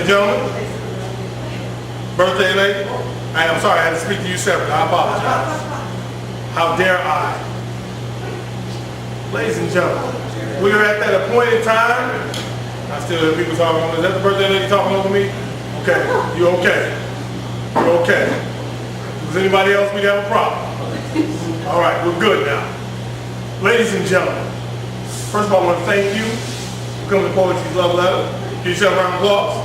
and gentlemen, birthday lady. I'm sorry, I had to speak to you separately. I apologize. How dare I? Ladies and gentlemen, we are at that appointed time. I still hear people talking. Is that the birthday lady talking over me? Okay, you okay? You're okay. Does anybody else we have a problem? All right, we're good now. Ladies and gentlemen, first of all, I want to thank you for coming to Poetry's Love Letter. Give yourself a round of applause.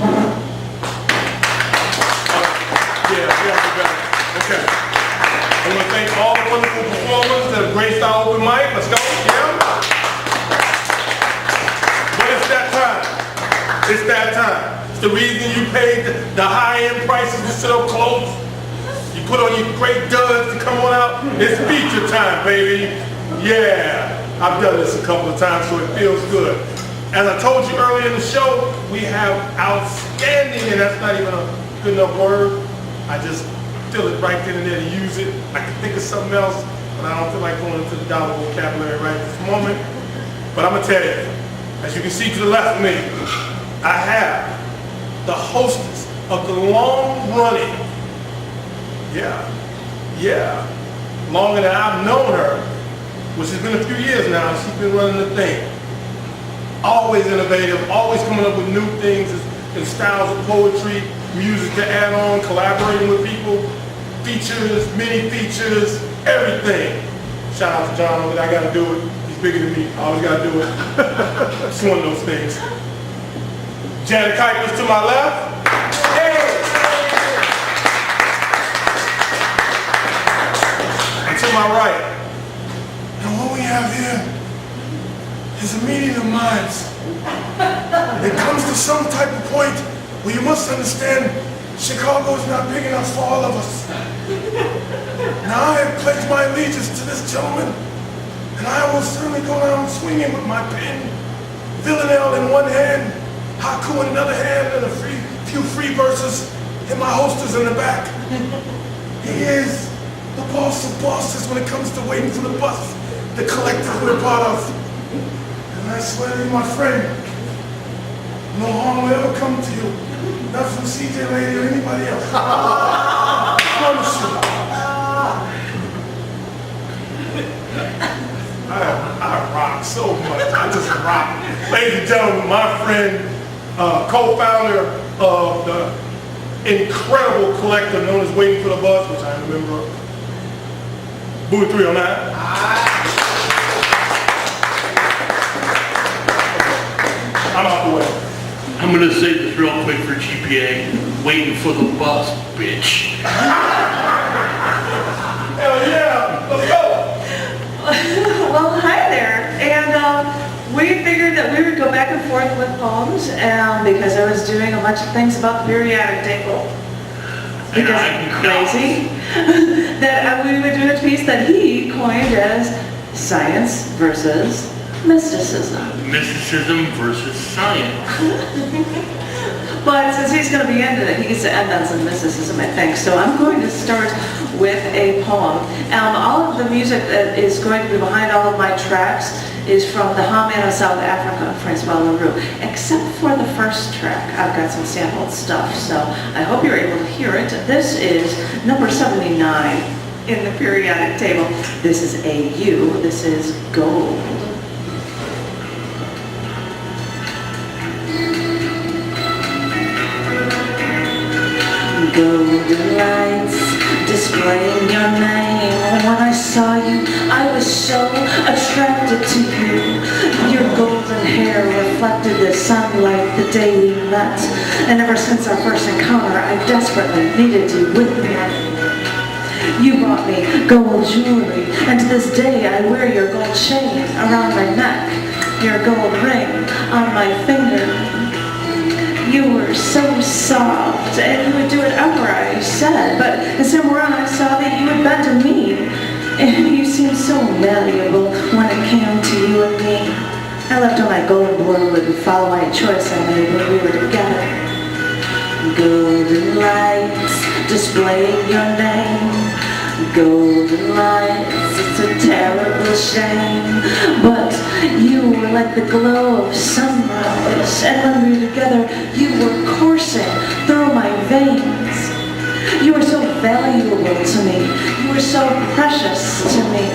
Okay. I want to thank all the wonderful performers that have graced our open mic. Let's go. Yeah. But it's that time. It's that time. It's the reason you paid the high-end prices to sit up close. You put on your great duds to come on out. It's feature time, baby. Yeah. I've done this a couple of times, so it feels good. As I told you earlier in the show, we have outstanding, and that's not even a good enough word. I just feel it right then and there to use it. I can think of something else, but I don't feel like going into the dollar vocabulary right this moment. But I'm going to tell you, as you can see to the left of me, I have the hostess of the long-running, longer than I've known her, which has been a few years now. She's been running the thing. Always innovative, always coming up with new things and styles of poetry, music to add on, collaborating with people, features, mini features, everything. Shout out to John over there. I gotta do it. He's bigger than me. I always gotta do it. It's one of those things. Janet Kuypers to my left. Hey! And to my right. And what we have here is a meeting of minds. It comes to some type of point where you must understand Chicago is not big enough for all of us. Now I have pledged my allegiance to this gentleman, and I will certainly go around swinging with my pen, villanelle in one hand, haiku in another hand, and a few free verses in my holsters in the back. He is the boss of bosses when it comes to waiting for the bus, the collective we're part of. And I swear to you, my friend, no harm will ever come to you. Not from CJ Lady or anybody else. I promise you. I rock so much. I just rock. Ladies and gentlemen, my friend, co-founder of the incredible collective known as Waiting for the Bus, which I am a member of, Buddha309. I'm out the way. I'm gonna say this real quick for GPA. Waiting for the bus, bitch. Hell yeah! Let's go! Well, hi there. And we figured that we would go back and forth with poems because I was doing a bunch of things about the periodic table. Because I'm crazy. That we would do a piece that he coined as science versus mysticism. Mysticism versus science. But since he's going to be into it, he gets to end on some mysticism, I think. So I'm going to start with a poem. All of the music that is going to be behind all of my tracks is from the Haman of South Africa, Francois Leroux. Except for the first track, I've got some sampled stuff. So I hope you're able to hear it. This is number 79 in the periodic table. This is AU. This is Gold. Golden lights displaying your name. When I saw you, I was so attracted to you. Your golden hair reflected the sunlight the day we met. And ever since our first encounter, I desperately needed you with me. You bought me gold jewelry, and to this day I wear your gold chain around my neck, your gold ring on my finger. You were so soft, and you would do whatever I said, but somewhere on I saw that you would bend to me, and you seemed so malleable when it came to you and me. I left on my golden border would follow my choice I made when we were together. Golden lights displaying your name. Golden lights, it's It's a terrible shame, but you were like the glow of sunrise, and when we were together, you were coursing through my veins. You were so valuable to me. You were so precious to me.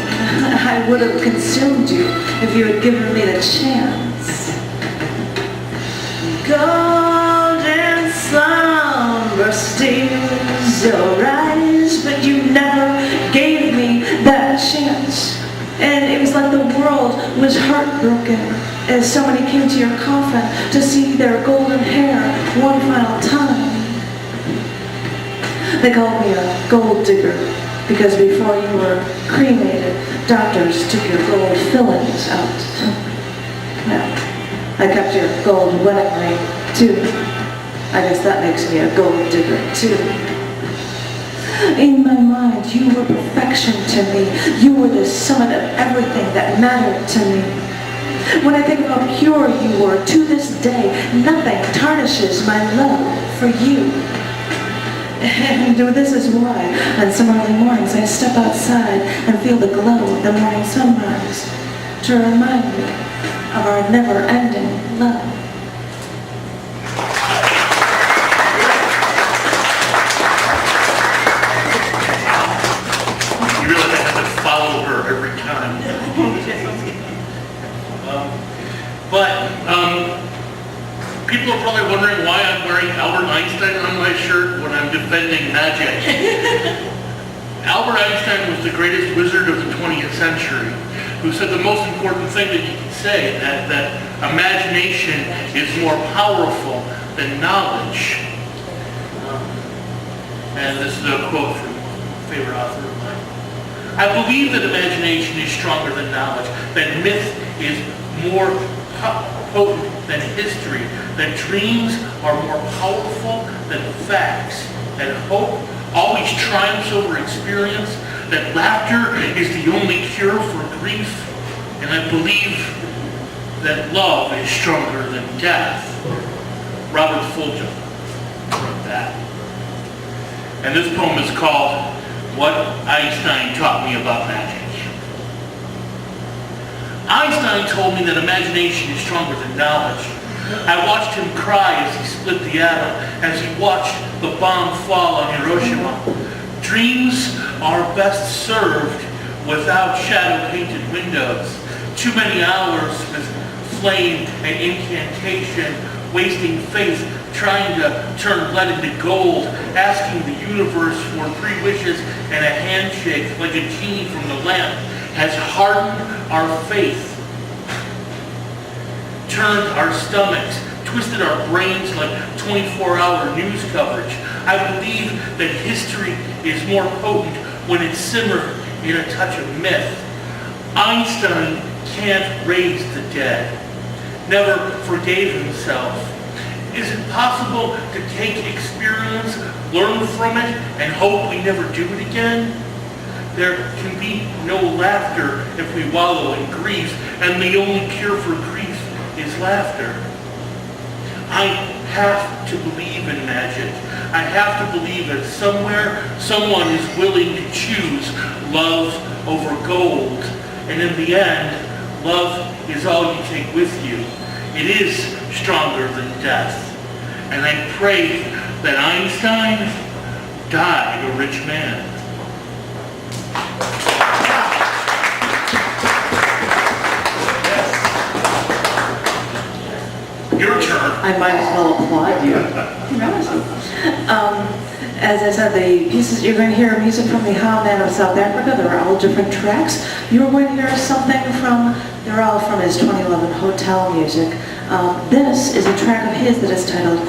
I would have consumed you if you had given me the chance. Golden slumber steals your eyes, but you never gave me that chance. And it was like the world was heartbroken as somebody came to your coffin to see their golden hair one final time. They called me a gold digger because before you were cremated, doctors took your gold fillings out. Now, I kept your gold wedding ring, too. I guess that makes me a gold digger, too. In my mind, you were perfection to me. You were the summit of everything that mattered to me. When I think of how pure you were, to this day, nothing tarnishes my love for you. And this is why, on some early mornings, I step outside and feel the glow of the morning sunrise to remind me of our never-ending love. You realize I have to follow her every time. People are probably wondering why I'm wearing Albert Einstein on my shirt when I'm defending magic. Albert Einstein was the greatest wizard of the 20th century, who said the most important thing that you can say, that imagination is more powerful than knowledge. And this is a quote from a favorite author of mine. I believe that imagination is stronger than knowledge, that myth is more potent than history, that dreams are more powerful than facts, that hope always triumphs over experience, that laughter is the only cure for grief, and I believe that love is stronger than death. Robert Fulghum wrote that. And this poem is called What Einstein Taught Me About Magic. Einstein told me that imagination is stronger than knowledge. I watched him cry as he split the atom, as he watched the bomb fall on Hiroshima. Dreams are best served without shadow-painted windows. Too many hours with flame and incantation, wasting faith, trying to turn lead into gold, asking the universe for 3 wishes and a handshake like a genie from the lamp, has hardened our faith, turned our stomachs, twisted our brains like 24-hour news coverage. I believe that history is more potent when it's simmered in a touch of myth. Einstein can't raise the dead, never forgave himself. Is it possible to take experience, learn from it, and hope we never do it again? There can be no laughter if we wallow in grief, and the only cure for grief is laughter. I have to believe in magic. I have to believe that somewhere, someone is willing to choose love over gold. And in the end, love is all you take with you. It is stronger than death. And I pray that Einstein died a rich man. Your turn. I might as well applaud you. As I said, the pieces, you're going to hear music from the How Man of South Africa. They're all different tracks. You're going to hear something from, they're all from his 2011 Hotel music. This is a track of his that is titled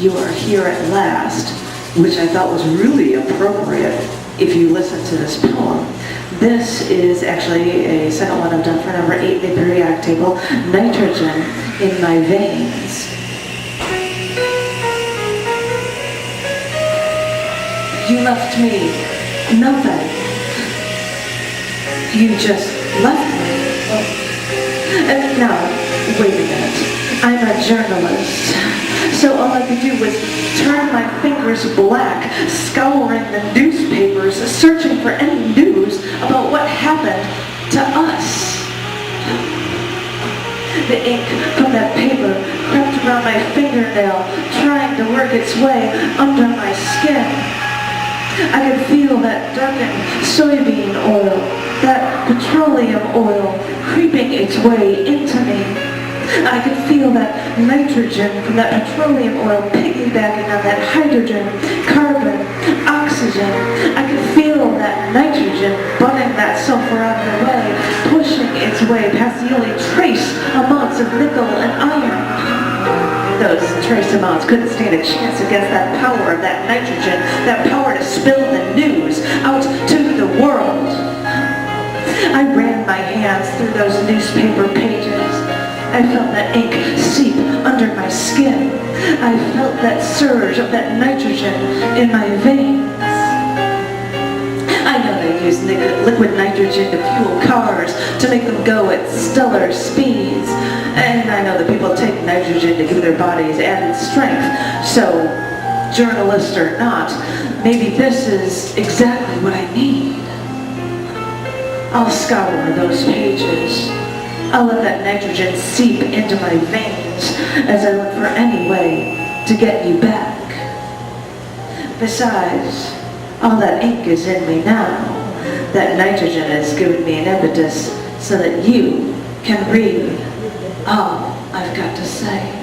You Are Here at Last, which I thought was really appropriate if you listen to this poem. This is actually a second one I've done for number 8 in the periodic table, Nitrogen in My Veins. You left me nothing. You just left me. And now, wait a minute. I'm a journalist. So all I could do was turn my fingers black, scouring the newspapers, searching for any news about what happened The ink from that paper crept around my fingernail, trying to work its way under my skin. I could feel that darkened soybean oil, that petroleum oil creeping its way into me. I could feel that nitrogen from that petroleum oil piggybacking on that hydrogen, carbon, oxygen. I could feel that nitrogen butting that sulfur out of the way, pushing its way past the only trace amounts of nickel and iron. Those trace amounts couldn't stand a chance against that power of that nitrogen, that power to spill the news out to the world. I ran my hands through those newspaper pages. I felt that ink seep under my skin. I felt that surge of that nitrogen in my veins. I know they use liquid nitrogen to fuel cars to make them go at stellar speeds. And I know that people take nitrogen to give their bodies added strength. So, journalist or not, maybe this is exactly what I need. I'll scour those pages. I'll let that nitrogen seep into my veins as I look for any way to get you back. Besides, all that ink is in me now. That nitrogen has given me an impetus so that you can read all I've got to say.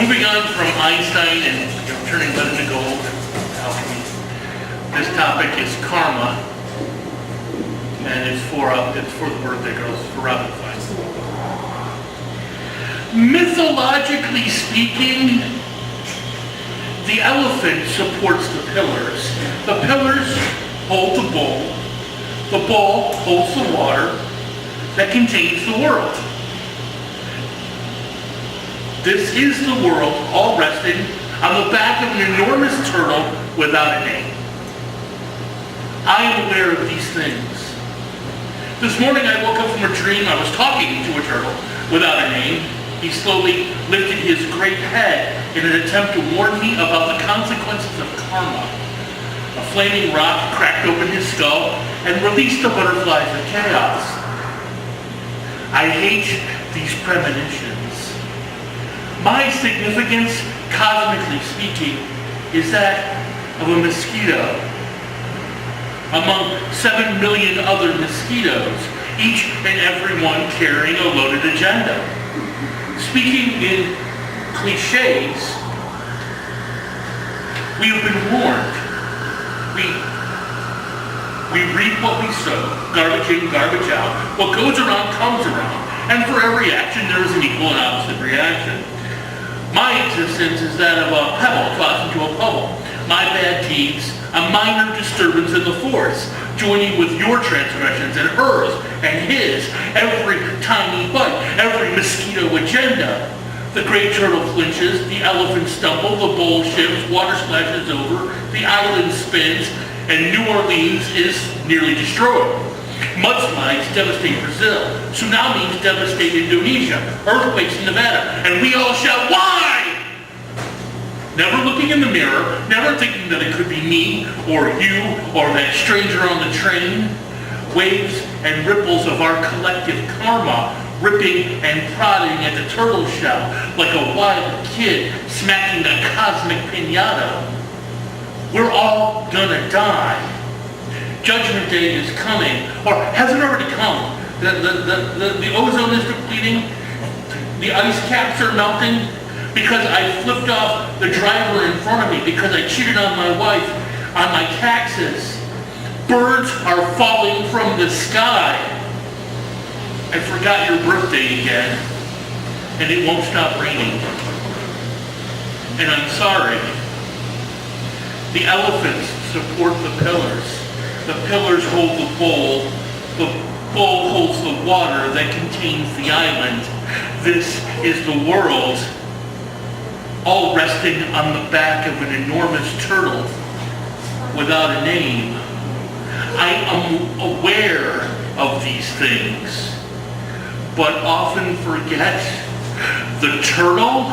Moving on from Einstein and turning lead into gold, alchemy. This topic is karma, and it's for the birthday girls, for Robin Klein. Mythologically speaking, the elephant supports the pillars. The pillars hold the bowl holds the water that contains the world. This is the world, all resting on the back of an enormous turtle without a name. I am aware of these things. This morning I woke up from a dream. I was talking to a turtle without a name. He slowly lifted his great head in an attempt to warn me about the consequences of karma. A flaming rock cracked open his skull and released the butterflies of chaos. I hate these premonitions. My significance, cosmically speaking, is that of a mosquito among 7 million other mosquitoes, each and every one carrying a loaded agenda. Speaking in cliches, we have been warned. We reap what we sow, garbage in, garbage out. What goes around comes around, and for every action there is an equal and opposite reaction. My existence is that of a pebble tossed into a puddle. My bad deeds, a minor disturbance in the force, joining with your transgressions and hers and his, every tiny bite, every mosquito agenda. The great turtle flinches, the elephant stumbles, the bowl shifts, water splashes over, the island spins, and New Orleans is nearly destroyed. Mudslides devastate Brazil. Tsunamis devastate Indonesia. Earthquakes in Nevada. And we all shout, why? Never looking in the mirror, never thinking that it could be me, or you, or that stranger on the train. Waves and ripples of our collective karma, ripping and prodding at the turtle shell like a wild kid smacking a cosmic piñata. We're all gonna die. Judgment Day is coming, or has it already come? The ozone is depleting, the ice caps are melting, because I flipped off the driver in front of me, because I cheated on my wife on my taxes. Birds are falling from the sky. I forgot your birthday again, and it won't stop raining. And I'm sorry. The elephants support the pillars. The pillars hold the bowl holds the water that contains the island. This is the world, all resting on the back of an enormous turtle without a name. I am aware of these things, but often forget the turtle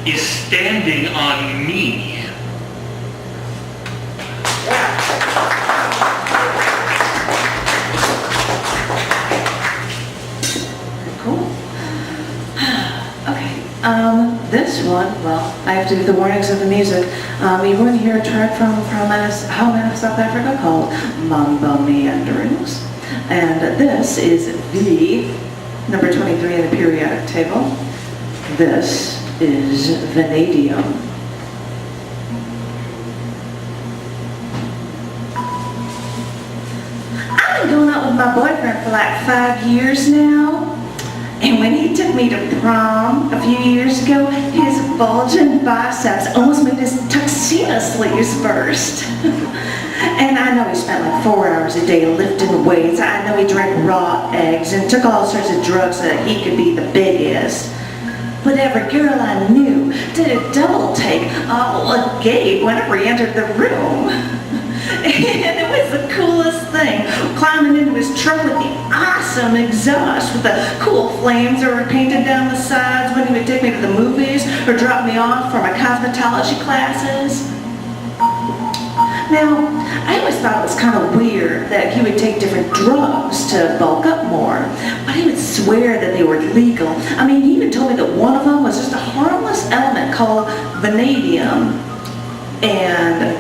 is standing on me. Cool. Okay. This one, well, I have to do the warnings of the music. You're going to hear a track from a home out of South Africa called Mambo Meanderings. And this is the number 23 in the periodic table. This is Vanadium. I've been going out with my boyfriend for like 5 years now. And when he took me to prom a few years ago, his bulging biceps almost made his tuxedo sleeves burst. And I know he spent like 4 hours a day lifting weights. I know he drank raw eggs and took all sorts of drugs so that he could be the biggest. But every girl I knew did a double take all agape whenever he entered the room. And it was the coolest thing, climbing into his truck with the awesome exhaust with the cool flames that were painted down the sides when he would take me to the movies or drop me off for my cosmetology classes. Now, I always thought it was kind of weird that he would take different drugs to bulk up more, but he would swear that they were legal. I mean, he even told me that one of them was just a harmless element called vanadium, and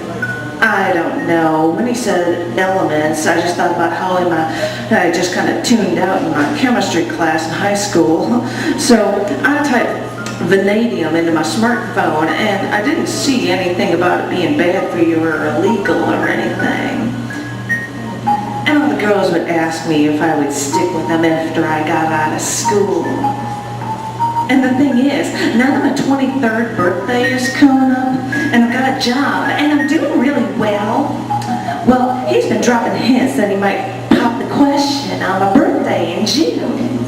I don't know. When he said elements, I just thought about how I just kind of tuned out in my chemistry class in high school. So I typed vanadium into my smartphone, and I didn't see anything about it being bad for you or illegal or anything. And all the girls would ask me if I would stick with them after I got out of school. And the thing is, now that my 23rd birthday is coming up, and I've got a job, and I'm doing really well, he's been dropping hints that he might pop the question on my birthday in June.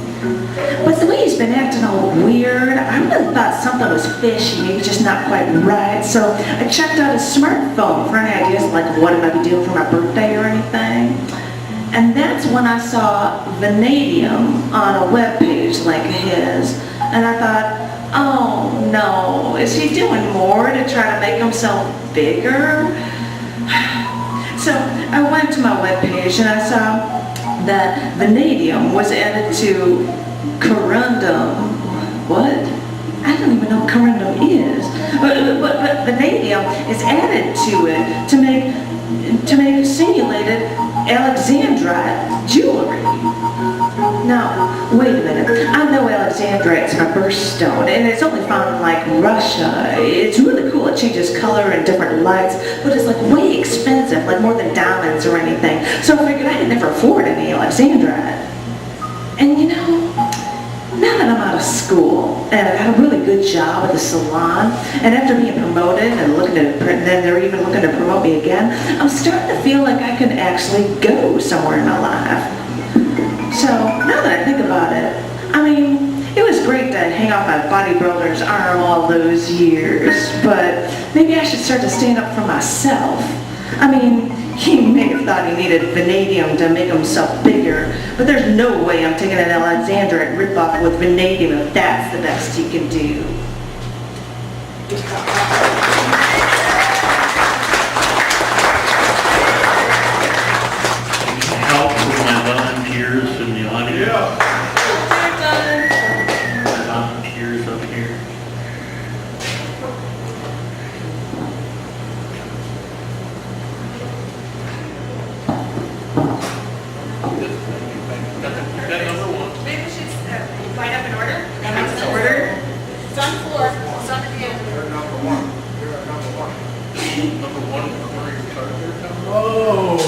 But the way he's been acting all weird, I really thought something was fishy, maybe just not quite right. So I checked out his smartphone for any ideas like what he might be doing for my birthday or anything. And that's when I saw vanadium on a webpage like his. And I thought, oh no, is he doing more to try to make himself bigger? So I went to my webpage and I saw that vanadium was added to corundum. What? I don't even know what corundum is. But vanadium is added to it to make simulated Alexandrite jewelry. Now, wait a minute. I know Alexandrite's my birthstone, and it's only found in like Russia. It's really cool. It changes color and different lights, but it's like way expensive, like more than diamonds or anything. So I figured I could never afford any Alexandrite. And you know, now that I'm out of school and I got a really good job at the salon, and after being promoted and then they're even looking to promote me again, I'm starting to feel like I can actually go somewhere in my life. So now that I think about it, I mean, it was great to hang off my bodybuilder's arm all those years, but maybe I should start to stand up for myself. I mean, he may have thought he needed vanadium to make himself bigger, but there's no way I'm taking an Alexandrite ripoff with vanadium if that's the best he can do. Help with my volunteers in the audience. My volunteers up here. Got number one. Maybe we should line up in order. It's in order. It's on the floor. It's on the view. You're number one. You're number one. Number one in the corner of your card. Oh.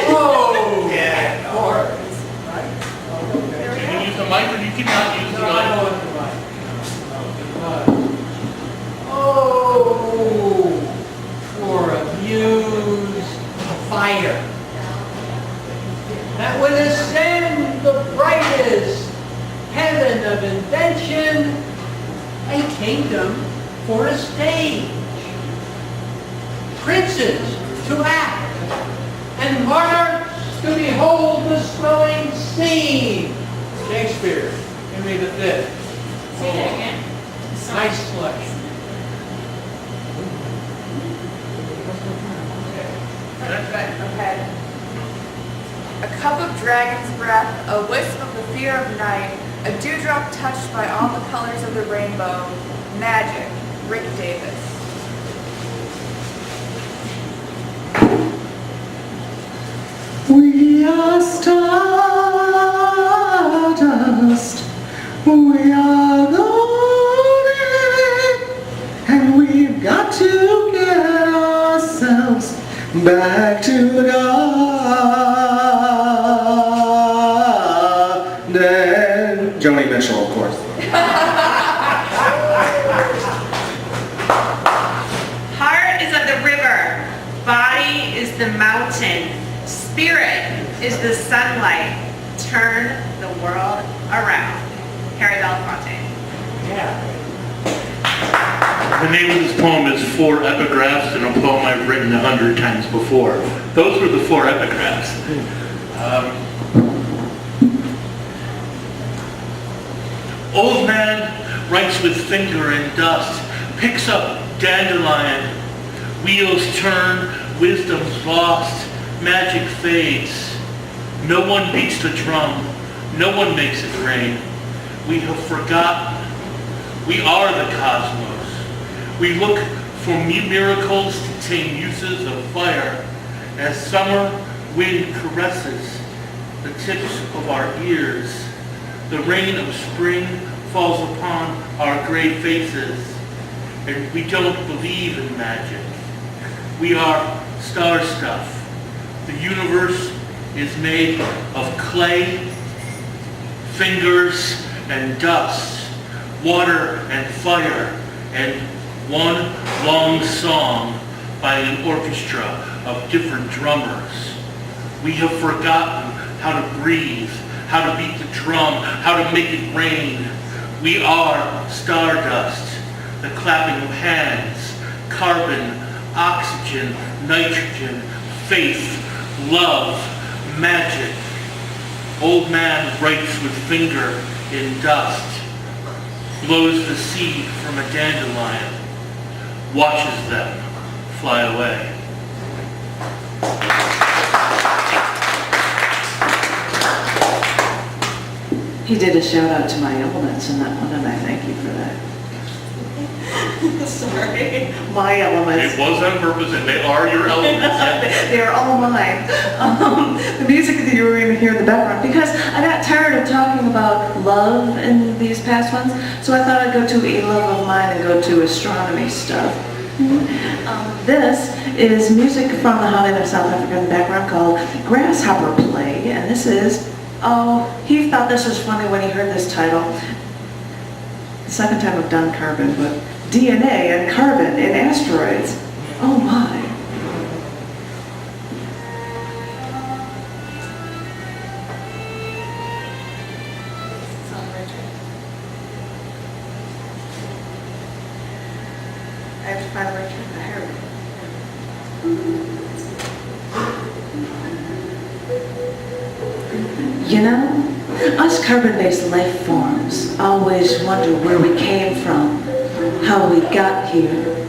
Oh. Yeah. Of course. Can you use the mic or you cannot use the mic? Oh, for abuse fire that would ascend the brightest heaven of invention, a kingdom for a stage, princes to act, and monarchs to behold the swelling scene. Shakespeare, Henry V. Say that again. Ice slush. Okay. A cup of dragon's breath, a wisp of the fear of night, a dewdrop touched by all the colors of the rainbow. Magic. Rick Davis. We are stardust, we are golden, and we've got to get ourselves back to the garden. Joni Mitchell, of course. Heart is of the river, body is the mountain, spirit is the sunlight. Turn the world around. Harry Belafonte. Yeah. The name of this poem is Four Epigraphs, and a poem I've written 100 times before. Those were the four epigraphs. Old man writes with finger in dust, picks up dandelion, wheels turn, wisdom's lost, magic fades. No one beats the drum, no one makes it rain. We have forgotten. We are the cosmos. We look for miracles to tame uses of fire as summer wind caresses the tips of our ears. The rain of spring falls upon our gray faces, and we don't believe in magic. We are star stuff. The universe is made of clay, fingers, and dust, water and fire, and one long song by an orchestra of different drummers. We have forgotten how to breathe, how to beat the drum, how to make it rain. We are stardust, the clapping of hands, carbon, oxygen, nitrogen, faith, love, magic. Old man writes with finger in dust, blows the seed from a dandelion, watches them fly away. He did a shout out to my elements in that one, and I thank you for that. Sorry, my elements. It was on purpose, and they are your elements. They are all mine. The music that you were going to hear in the background, because I got tired of talking about love in these past ones, so I thought I'd go to a love of mine and go to astronomy stuff. This is music from the Holland of South Africa in the background called Grasshopper Play, and this is, oh, he thought this was funny when he heard this title. The second time I've done carbon, but DNA and carbon in asteroids. Oh my. I have to find the right track. You know, us carbon-based life forms always wonder where we came from, how we got here.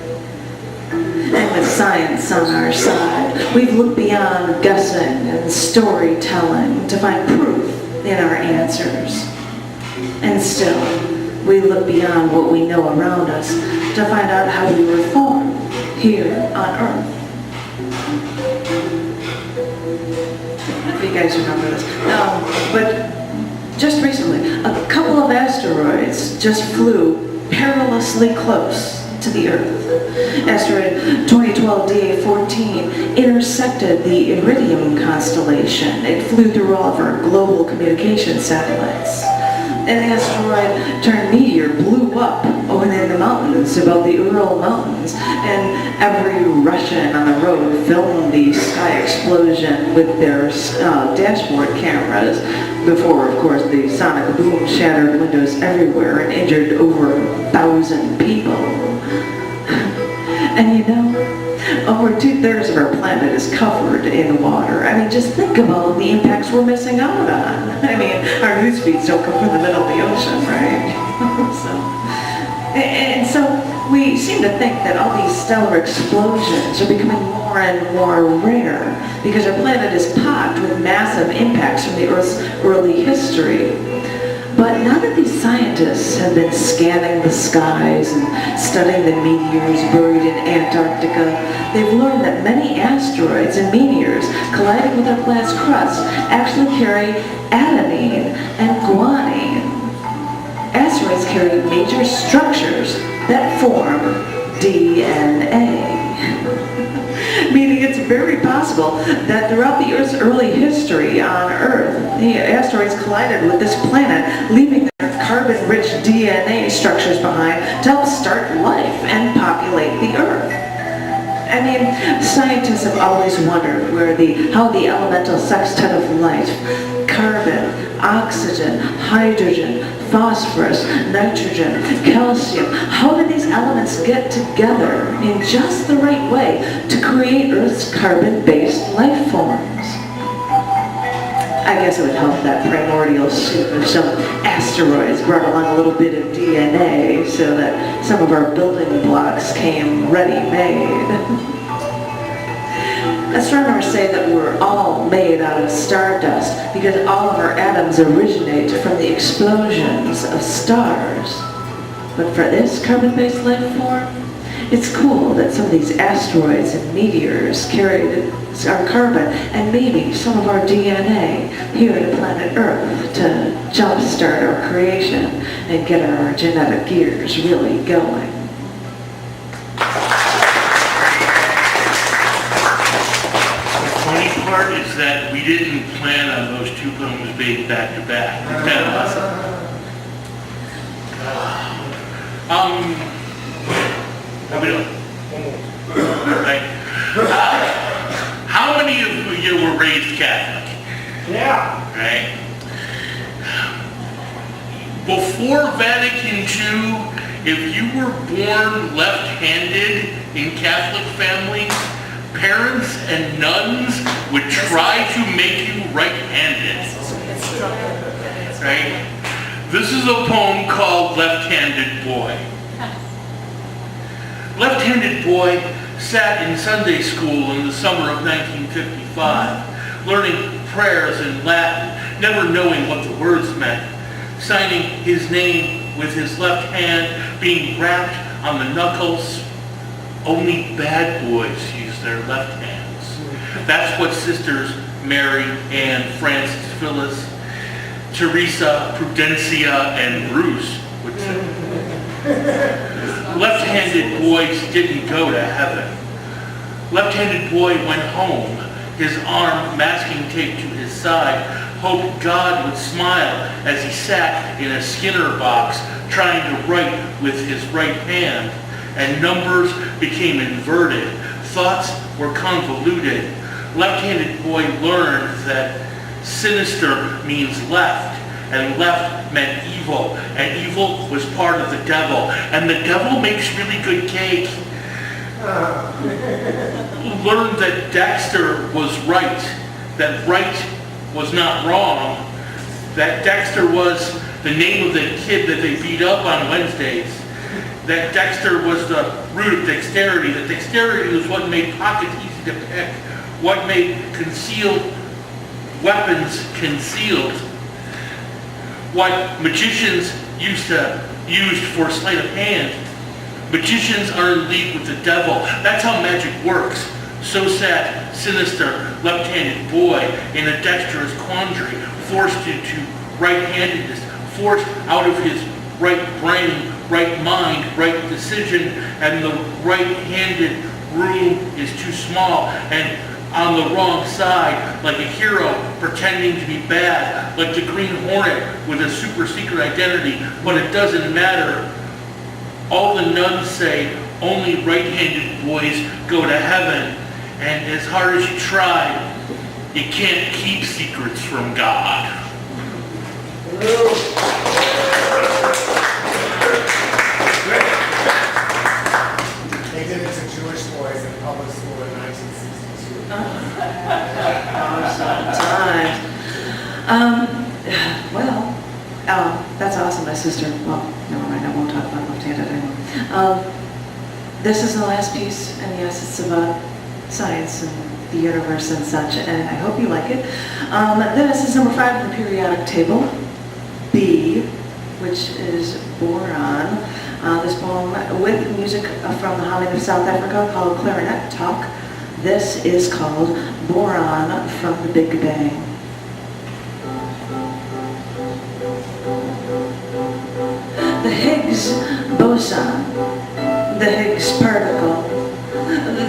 And with science on our side, we've looked beyond guessing and storytelling to find proof in our answers. And still, we look beyond what we know around us to find out how we were formed here on Earth. If you guys remember this. But just recently, a couple of asteroids just flew perilously close to the Earth. Asteroid 2012 DA14 intersected the Iridium constellation. It flew through all of our global communication satellites. An asteroid turned meteor blew up over in the mountains, above the Ural Mountains, and every Russian on the road filmed the sky explosion with their dashboard cameras before, of course, the sonic boom shattered windows everywhere and injured over 1,000 people. And you know, over 2/3 of our planet is covered in water. I mean, just think of all the impacts we're missing out on. I mean, our news feeds don't come from the middle of the ocean, right? So, And so we seem to think that all these stellar explosions are becoming more and more rare because our planet is packed with massive impacts from the Earth's early history. But now that these scientists have been scanning the skies and studying the meteors buried in Antarctica, they've learned that many asteroids and meteors colliding with our planet's crust actually carry adenine and guanine. Asteroids carry major structures that form DNA. Meaning it's very possible that throughout the Earth's early history on Earth, the asteroids collided with this planet, leaving their carbon-rich DNA structures behind to help start life and populate the Earth. I mean, scientists have always wondered how the elemental sextet of life, carbon, oxygen, hydrogen, phosphorus, nitrogen, calcium, how did these elements get together in just the right way to create Earth's carbon-based life forms? I guess it would help that primordial soup if some asteroids brought along a little bit of DNA so that some of our building blocks came ready-made. Astronomers say that we're all made out of stardust because all of our atoms originate from the explosions of stars. But for this carbon-based life form, it's cool that some of these asteroids and meteors carried our carbon and maybe some of our DNA here to planet Earth to jumpstart our creation and get our genetic gears really going. Is that we didn't plan on those two poems being back to back. Isn't that awesome? How we doing? Right. How many of you were raised Catholic? Yeah. Right. Before Vatican II, if you were born left-handed in Catholic families, parents and nuns would try to make you right-handed. Right? This is a poem called Left-Handed Boy. Left-handed boy sat in Sunday school in the summer of 1955, learning prayers in Latin, never knowing what the words meant, signing his name with his left hand, being rapped on the knuckles. Only bad boys use their left hands. That's what sisters Mary, Anne, Frances, Phyllis, Teresa, Prudencia, and Bruce would say. Left-handed boys didn't go to heaven. Left-handed boy went home, his arm masking tape to his side, hoped God would smile as he sat in a Skinner box trying to write with his right hand, and numbers became inverted. Thoughts were convoluted. Left-handed boy learned that sinister means left, and left meant evil, and evil was part of the devil, and the devil makes really good cake. Learned that Dexter was right, that right was not wrong, that Dexter was the name of the kid that they beat up on Wednesdays, that Dexter was the root of dexterity, that dexterity was what made pockets easy to pick, what made concealed weapons concealed, what magicians used for sleight of hand. Magicians are in league with the devil. That's how magic works. So sat sinister left-handed boy in a dexterous quandary, forced into right-handedness, forced out of his right brain, right mind, right decision, and the right-handed room is too small, and on the wrong side, like a hero pretending to be bad, like the Green Hornet with a super secret identity, but it doesn't matter. All the nuns say only right-handed boys go to heaven, and as hard as you try, you can't keep secrets from God. They did it to Jewish boys in public school in 1962. Sometimes. Well, that's awesome, my sister. Well, never mind, I won't talk about left-handed anymore. This is the last piece, and yes, it's about science and the universe and such, and I hope you like it. This is number 5 in the periodic table, B, which is boron. This poem with music from the Hollywood of South Africa called Clarinet Talk. This is called Boron from the Big Bang. The Higgs boson, the Higgs particle,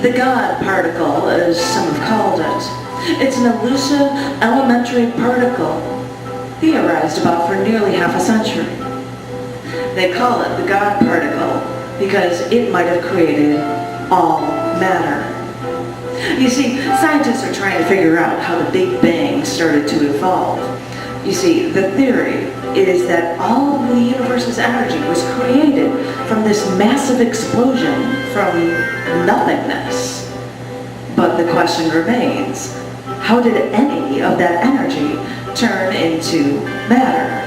the God particle, as some have called it. It's an elusive elementary particle theorized about for nearly half a century. They call it the God particle because it might have created all matter. You see, scientists are trying to figure out how the Big Bang started to evolve. You see, the theory is that all of the universe's energy was created from this massive explosion from nothingness. But the question remains, how did any of that energy turn into matter?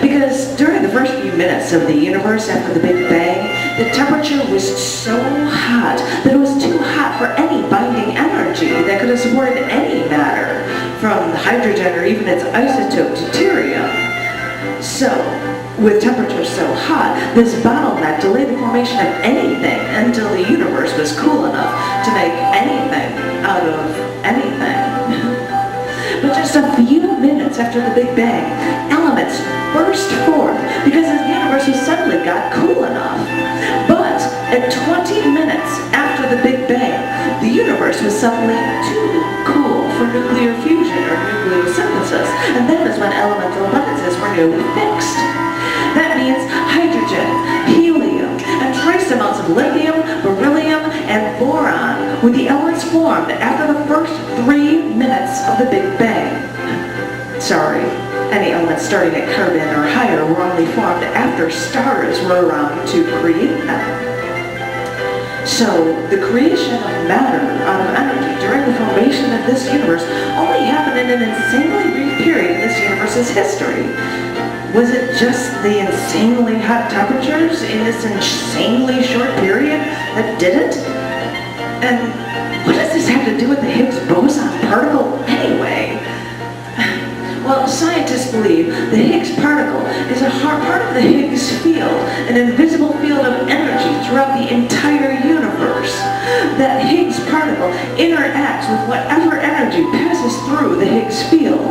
Because during the first few minutes of the universe after the Big Bang, the temperature was so hot that it was too hot for any binding energy that could have supported any matter, from hydrogen or even its isotope deuterium. So, with temperature so hot, this bottleneck delayed the formation of anything until the universe was cool enough to make anything out of anything. But just a few minutes after the Big Bang, elements burst forth because the universe suddenly got cool enough. But at 20 minutes after the Big Bang, the universe was suddenly too cool for nuclear fusion or nucleosynthesis, and that is when elemental abundances were newly fixed. That means hydrogen, helium, and trace amounts of lithium, beryllium, and boron were the elements formed after the first 3 minutes of the Big Bang. Sorry, any elements starting at carbon or higher were only formed after stars were around to create them. So, the creation of matter out of energy during the formation of this universe only happened in an insanely brief period in this universe's history. Was it just the insanely hot temperatures in this insanely short period that did it? And what does this have to do with the Higgs boson particle anyway? Well, scientists believe the Higgs particle is a part of the Higgs field, an invisible field of energy throughout the entire universe. That Higgs particle interacts with whatever energy passes through the Higgs field.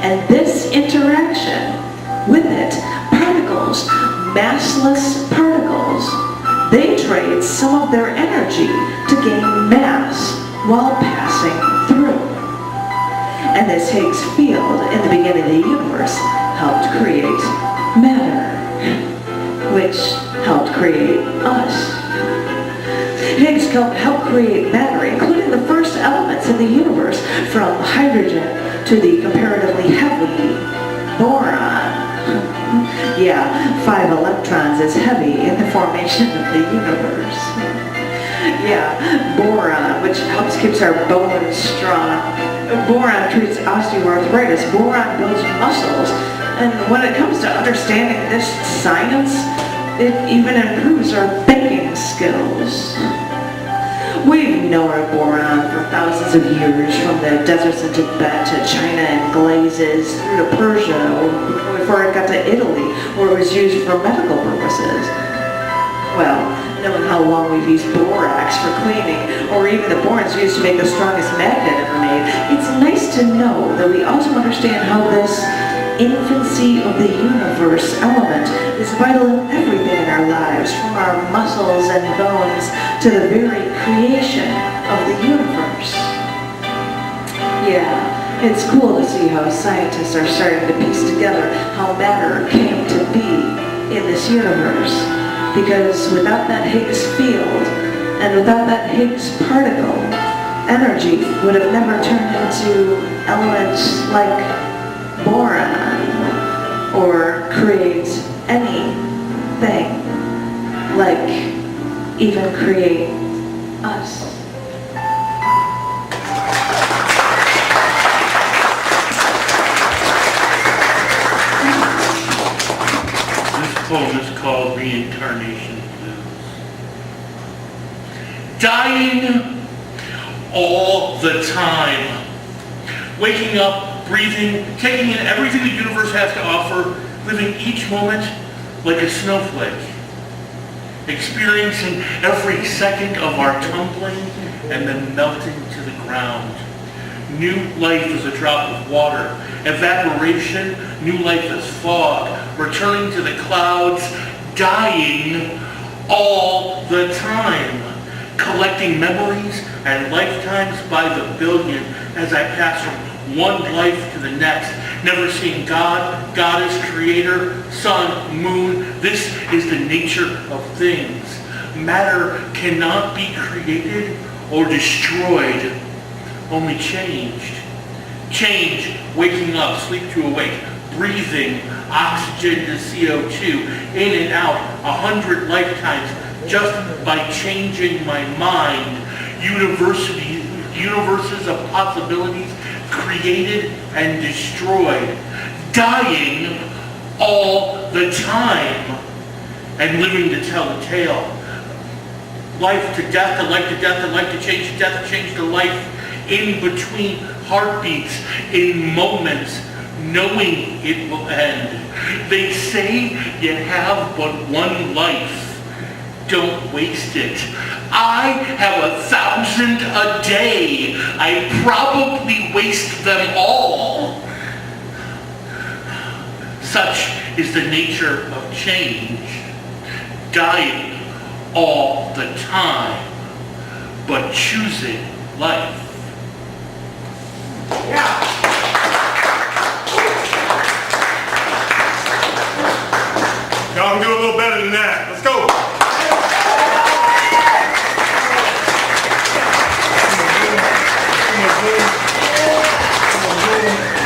And this interaction with it, particles, massless particles, they trade some of their energy to gain mass while passing through. And this Higgs field in the beginning of the universe helped create matter, which helped create us. Higgs helped create matter, including the first elements in the universe, from hydrogen to the comparatively heavy boron. Yeah, 5 electrons is heavy in the formation of the universe. Yeah, boron, which helps keeps our bones strong. Boron treats osteoarthritis. Boron builds muscles. And when it comes to understanding this science, it even improves our thinking skills. We've known boron for thousands of years, from the deserts in Tibet to China and glazes, through to Persia, before it got to Italy, where it was used for medical purposes. Well, knowing how long we've used borax for cleaning, or even the boron's used to make the strongest magnet ever made, it's nice to know that we also understand how this infancy of the universe element is vital in everything in our lives, from our muscles and bones to the very creation of the universe. Yeah, it's cool to see how scientists are starting to piece together how matter came to be in this universe. Because without that Higgs field, and without that Higgs particle, energy would have never turned into elements like boron, or create anything like even create us. This poem is called Reincarnation. dying all the time. Waking up, breathing, taking in everything the universe has to offer, living each moment like a snowflake. Experiencing every second of our tumbling and then melting to the ground. New life is a drop of water. Evaporation, new life is fog. Returning to the clouds, dying all the time. Collecting memories and lifetimes by the billion as I pass from one life to the next. Never seeing God, Goddess, Creator, Sun, Moon. This is the nature of things. Matter cannot be created or destroyed, only changed. Change, waking up, sleep to awake, breathing, oxygen to CO2, in and out, 100 lifetimes, just by changing my mind. Universes of possibilities created and destroyed, dying all the time, and living to tell the tale. Life to death, and life to death, and life to change to death, and change to life, in between heartbeats, in moments, knowing it will end. They say you have but one life. Don't waste it. I have 1,000 a day. I probably waste them all. Such is the nature of change. Dying all the time, but choosing life. Yeah. Y'all can do a little better than that. Let's go.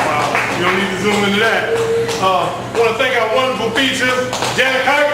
Wow, you don't need to zoom into that. I want to thank our wonderful features, Janet Kuypers.